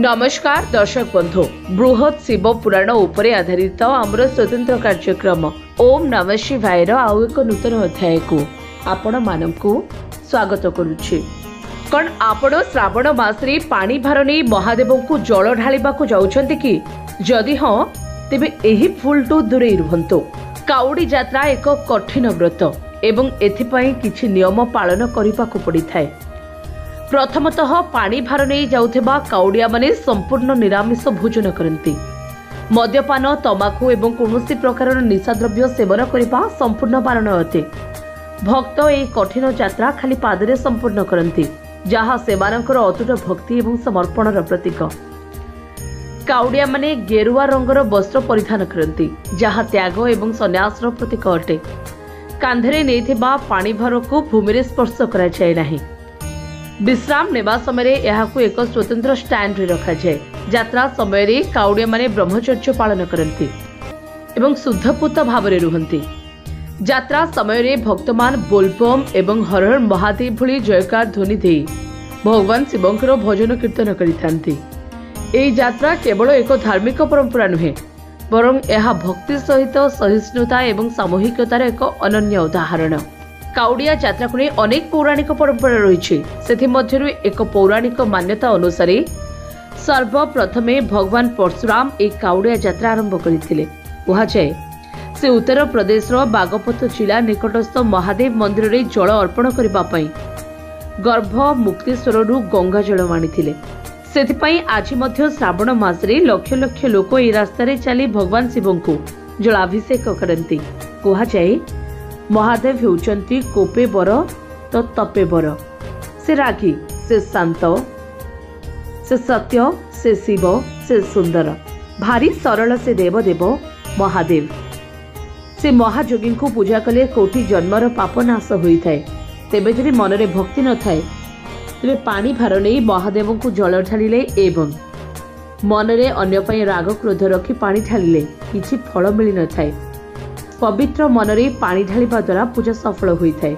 नमस्कार दर्शक बंधु बृहत शिव पुराण उपरे आधारित आमर स्वतंत्र कार्यक्रम ओम नमः शिवाय आउ एक नूतन अध्याय को आपण मानकु स्वागत करुछि। कौन आपण श्रावण मासरे पानी भार नहीं महादेव को जल ढालिबा को जाउछंती कि जदि हाँ तेबे एही भूलटू दूरे रुहंतु। काउडी यात्रा एक कठिन व्रत एवं एथिपाई किछि नियम पालन करिबा को पड़िथाय। प्रथमतः पानी भार नहीं जाउथबा काउडिया माने संपूर्ण निरामिष भोजन करती। मद्यपान तमाकू एवं कौनसी प्रकार निशाद्रव्य सेवन करने संपूर्ण बारण अटे। भक्त ए कठिन यात्रा खाली पादरे संपूर्ण करती जहाँ सेमानकर अतुट भक्ति एवं समर्पणर प्रतीक। काउडिया माने गेरुआ रंगर वस्त्र परिधान करती जहाँ त्याग एवं संन्यासर प्रतीक अटे। कांधरे नेइथिबा पानी भार को भूमि स्पर्श करा जाय नाही। विश्राम नेबा समय यहाकू एक स्वतंत्र स्टैंड रे रखा जाए। यात्रा समय काउडिया माने ब्रह्मचर्य पालन करती एवं शुद्धपूत भाव में रुहंती। यात्रा समय भक्तमान बोलबम एवं हर हर महादेव भली जयकार ध्वनि दे भगवान शिवंकर भजन कीर्तन करिथांती। एही यात्रा केवल एक धार्मिक परंपरा नुहे बरं यह भक्ति सहित सहिष्णुता एवं सामूहिकतार एक अनन्य उदाहरण। काउडिया यात्रा को अनेक पौराणिक परंपरा रही। एक पौराणिक मान्यता अनुसार सर्वप्रथमे भगवान परशुराम एक काउडिया यात्रा आरंभ करथिले। कहुए से उत्तर प्रदेश बागपत जिला निकटस्थ महादेव मंदिर में जल अर्पण करने गर्भ मुक्तेश्वर गंगा जल आनी। आज श्रावण मासरे लक्ष लक्ष लोक ए रास्तार चली भगवान शिव को जलाभिषेक करती। कहुए महादेव हेउचंती कोपे बर तो तपे बर। से रागी से शांत से सत्य से शिव से सुंदर भारी सरल से देवदेव महादेव। से महायोगी को पूजा कले कोटि जन्मर पाप नाश होता है। तेबे जदि मनरे भक्ति न थाए तेबे पानी भार नहीं महादेव को जल ढालिले एवं मनरे अन्य पई राग क्रोध रखी पानी ढालिले किछि फल मिली न थाए। पवित्र मनरे पानी ढालिबा द्वारा पूजा सफल होइथाय।